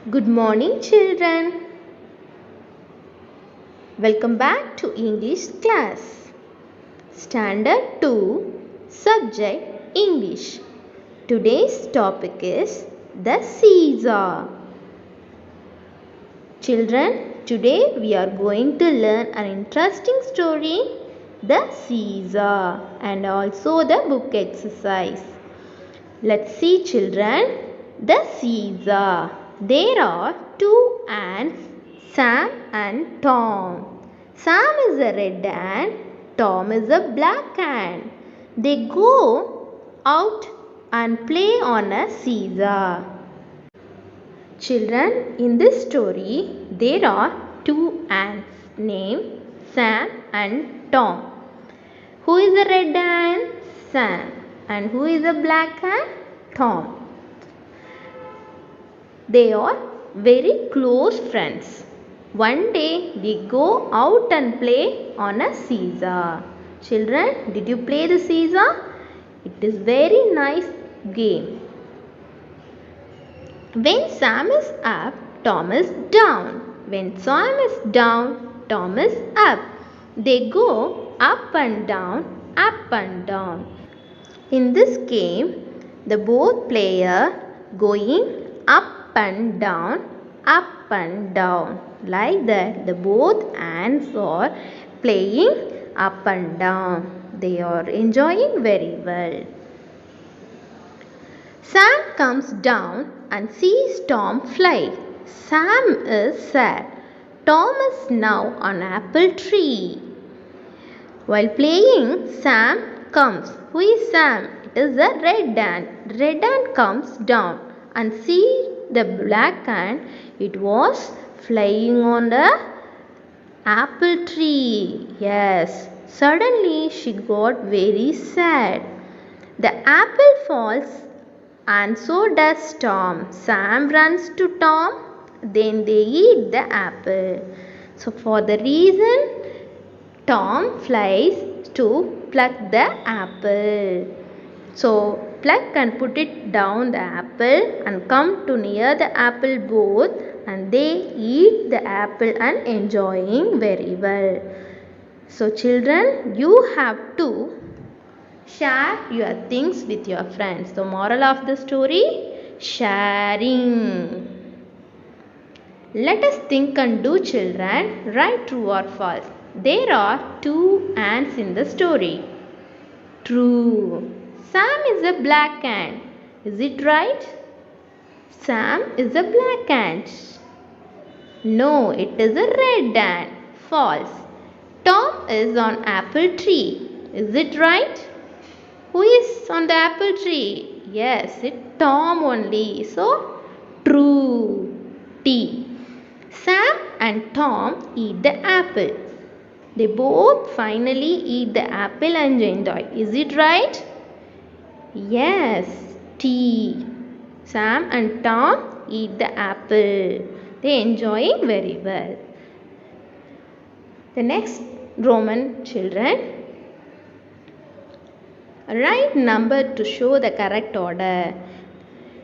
Good morning, children. Welcome back to English class. Standard 2, Subject English. Today's topic is the seesaw. Children, today we are going to learn an interesting story, the seesaw, and also the book exercise. Let's see, children, the seesaw. There are two ants, Sam and Tom. Sam is a red ant, Tom is a black ant. They go out and play on a seesaw. Children, in this story, there are two ants named Sam and Tom. Who is a red ant? Sam. And who is a black ant? Tom. They are very close friends. One day they go out and play on a seesaw. Children, did you play the seesaw? It is very nice game. When Sam is up, Tom is down. When Sam is down, Tom is up. They go up and down, up and down. In this game, the both player going up and down, up and down. Like that, the both ants are playing up and down. They are enjoying very well. Sam comes down and sees Tom fly. Sam is sad. Tom is now on apple tree. While playing, Sam comes. Who is Sam? It is a red ant. Red ant comes down and see the black ant. It was flying on the apple tree. Yes. Suddenly she got very sad. The apple falls and so does Tom. Sam runs to Tom. Then they eat the apple. So for the reason, Tom flies to pluck the apple. So pluck and put it down the apple and come to near the apple both, and they eat the apple and enjoying very well. So children, you have to share your things with your friends. The moral of the story, sharing. Let us think and do, children. Write true or false. There are two ants in the story. True. Sam is a black ant. Is it right? Sam is a black ant. No, it is a red ant. False. Tom is on apple tree. Is it right? Who is on the apple tree? Yes, it's Tom only. So, true. T. Sam and Tom eat the apple. They both finally eat the apple and enjoy. Is it right? Yes. T. Sam and Tom eat the apple. They enjoying very well. The next Roman, children. Write number to show the correct order.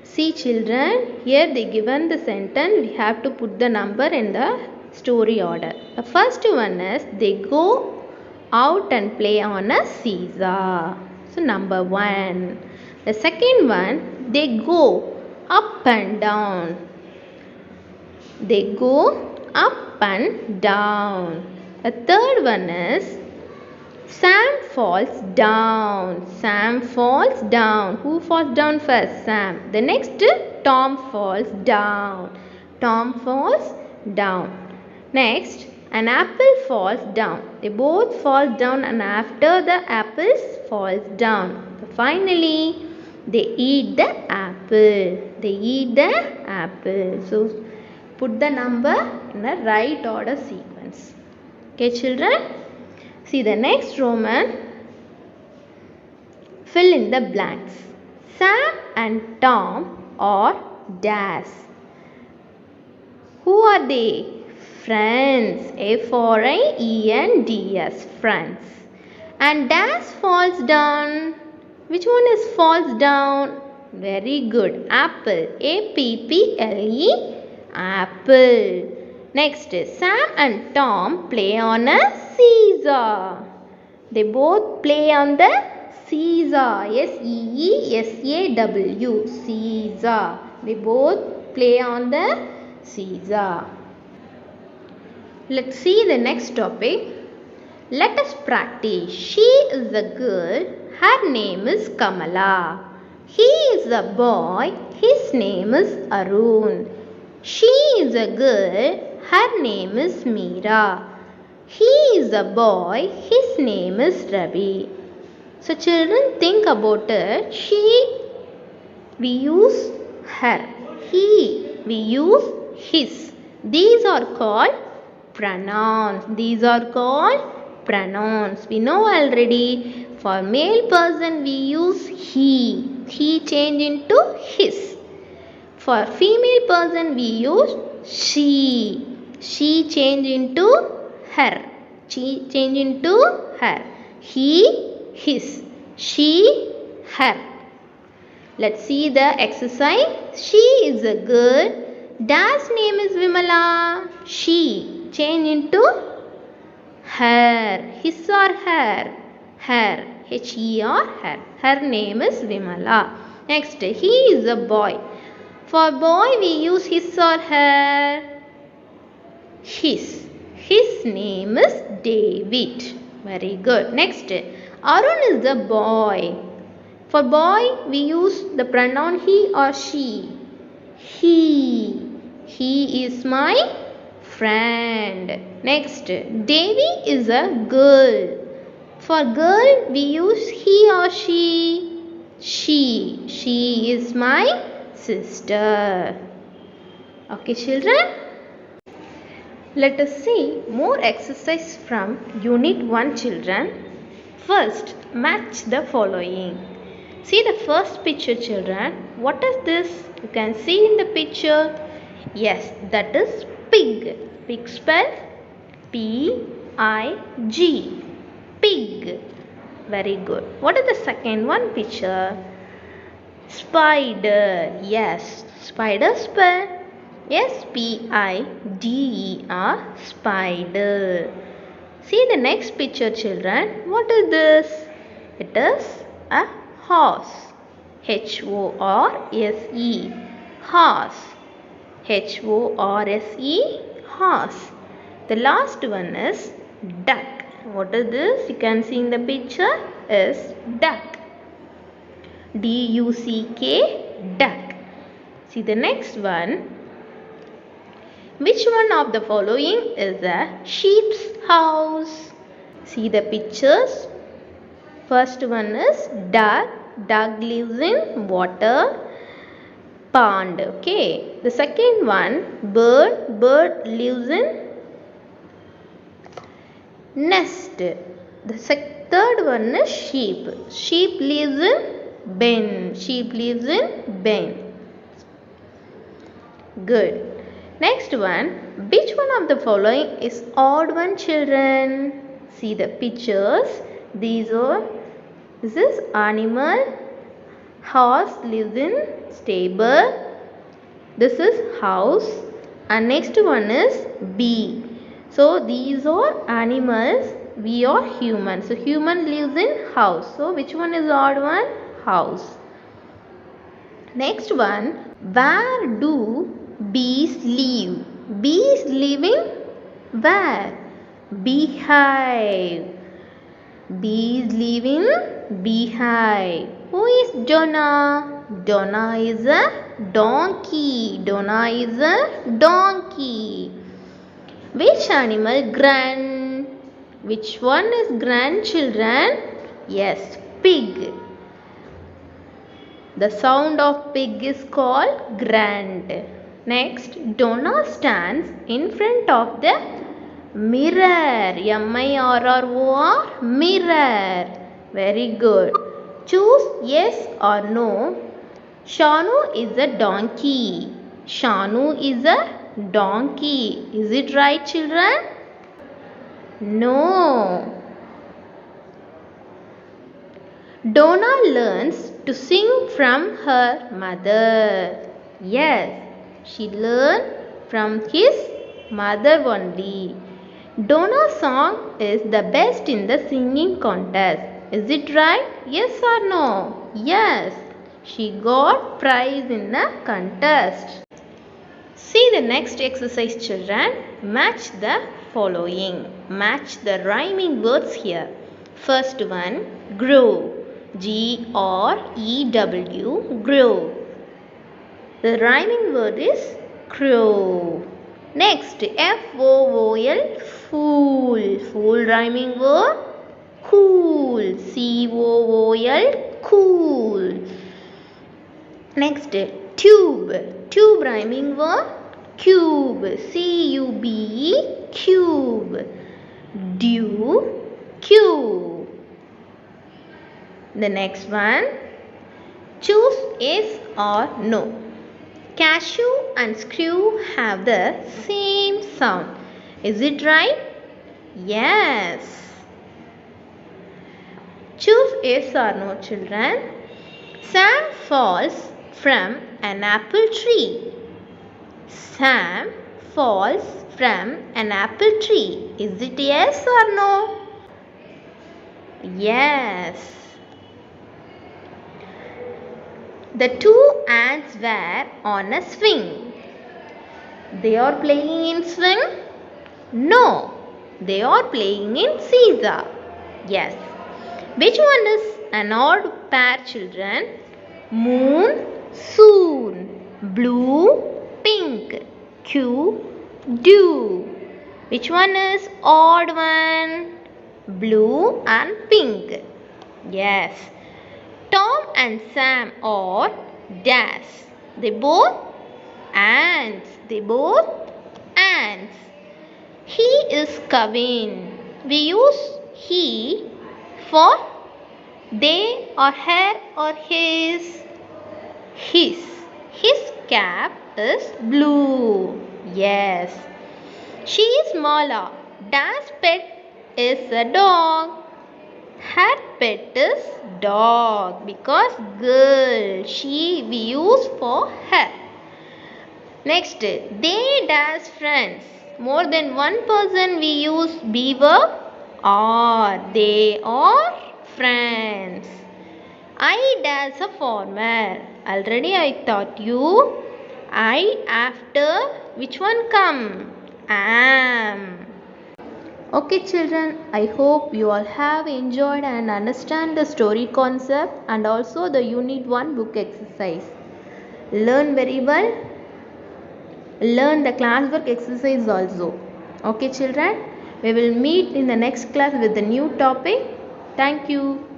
See, children, here they given the sentence. We have to put the number in the story order. The first one is they go out and play on a seesaw. So number 1. The second one, they go up and down. They go up and down. The third one is Sam falls down. Sam falls down. Who falls down first? Sam. The next, Tom falls down. Tom falls down. Next, an apple falls down. They both fall down, and after the apples falls down. Finally, they eat the apple. They eat the apple. So, put the number in the right order sequence. Okay, children? See the next Roman. Fill in the blanks. Sam and Tom are dash. Who are they? Friends. F-R-I-E-N-D-S. Friends. And dash falls down. Which one is falls down? Very good. Apple. A-P-P-L-E. apple. Next, Sam and Tom play on a seesaw. They both play on the seesaw. Seesaw. Seesaw. They both play on the seesaw. Let's see the next topic. Let us practice. She is a girl. Her name is Kamala. He is a boy. His name is Arun. She is a girl. Her name is Meera. He is a boy. His name is Ravi. So children, think about it. She, we use her. He, we use his. These are called pronouns. These are called pronouns. We know already. For male person we use he. He change into his. For female person we use she. She change into her. She change into her. He, his. She, her. Let's see the exercise. She is a girl. Da's name is Vimala. She change into her. His or her. Her. He or her. Her name is Vimala. Next, he is a boy. For boy we use his or her. His. His name is David. Very good. Next, Arun is a boy. For boy we use the pronoun he or she. He. He is my friend. Next, Devi is a girl. For girl we use he or she. She. She is my sister. Okay children. Let us see more exercise from Unit 1 children. First, match the following. See the first picture children. What is this? You can see in the picture. Yes, that is pig. Pig spelled P-I-G. Pig. Very good. What is the second one picture? Spider. Yes, spider spelled S-P-I-D-E-R. Spider. See the next picture children. What is this? It is a horse. H-O-R-S-E. Horse. H-O-R-S-E. Horse. The last one is duck. What is this? You can see in the picture is duck. D-U-C-K. Duck. See the next one. Which one of the following is a sheep's house? See the pictures. First one is duck. Duck lives in water. Pond. Okay. The second one bird. Bird lives in nest. The third one is sheep. Sheep lives in bin. Sheep lives in bin. Good. Next one. Which one of the following is odd one children? See the pictures. This is animal. Horse lives in stable. This is house. And next one is bee. So these are animals. We are human. So human lives in house. So which one is odd one? House. Next one. Where do bees live? Bees live in where? Beehive. Bees live in beehive. Who is Donna? Donna is a donkey. Donna is a donkey. Which animal grunt? Which one is grunt children? Yes, pig. The sound of pig is called grunt. Next, Donna stands in front of the mirror. M-I-R-R-O-R. Mirror. Very good. Choose yes or no. Shanu is a donkey. Shanu is a donkey. Is it right children? No. Donna learns to sing from her mother. Yes, she learns from his mother only. Donna's song is the best in the singing contest. Is it right? Yes or no? Yes. She got prize in the contest. See the next exercise, children. Match the following. Match the rhyming words here. First one, grow. G-R-E-W, grow. The rhyming word is crow. Next, F-O-O-L, fool. Fool rhyming word, cool. C-O-O-L, cool. Next, tube. Tube rhyming word, cube. C-U-B-E, cube. Dew, cube. The next one, choose yes or no. Cashew and screw have the same sound. Is it right? Yes. Choose yes or no, children. Sam falls from an apple tree. Sam falls from an apple tree. Is it yes or no? Yes. The two ants were on a swing. They are playing in swing? No, they are playing in seesaw. Yes. Which one is an odd pair, children? Moon, soon. Blue, pink. Q, dew. Which one is odd one? Blue and pink. Yes. Tom and Sam are dash. They both ants. They both ants. He is Kevin. We use he for they or her or his. His cap is blue. Yes. She is Mala. Dash pet is a dog. Her pet is dog because girl. She we use for her. Next, they dash friends. More than one person we use beaver or they are friends. I dash a farmer. Already I taught you. I after which one come? Am. Okay children, I hope you all have enjoyed and understand the story concept and also the unit 1 book exercise. Learn very well. Learn the classwork exercise also. Okay children, we will meet in the next class with the new topic. Thank you.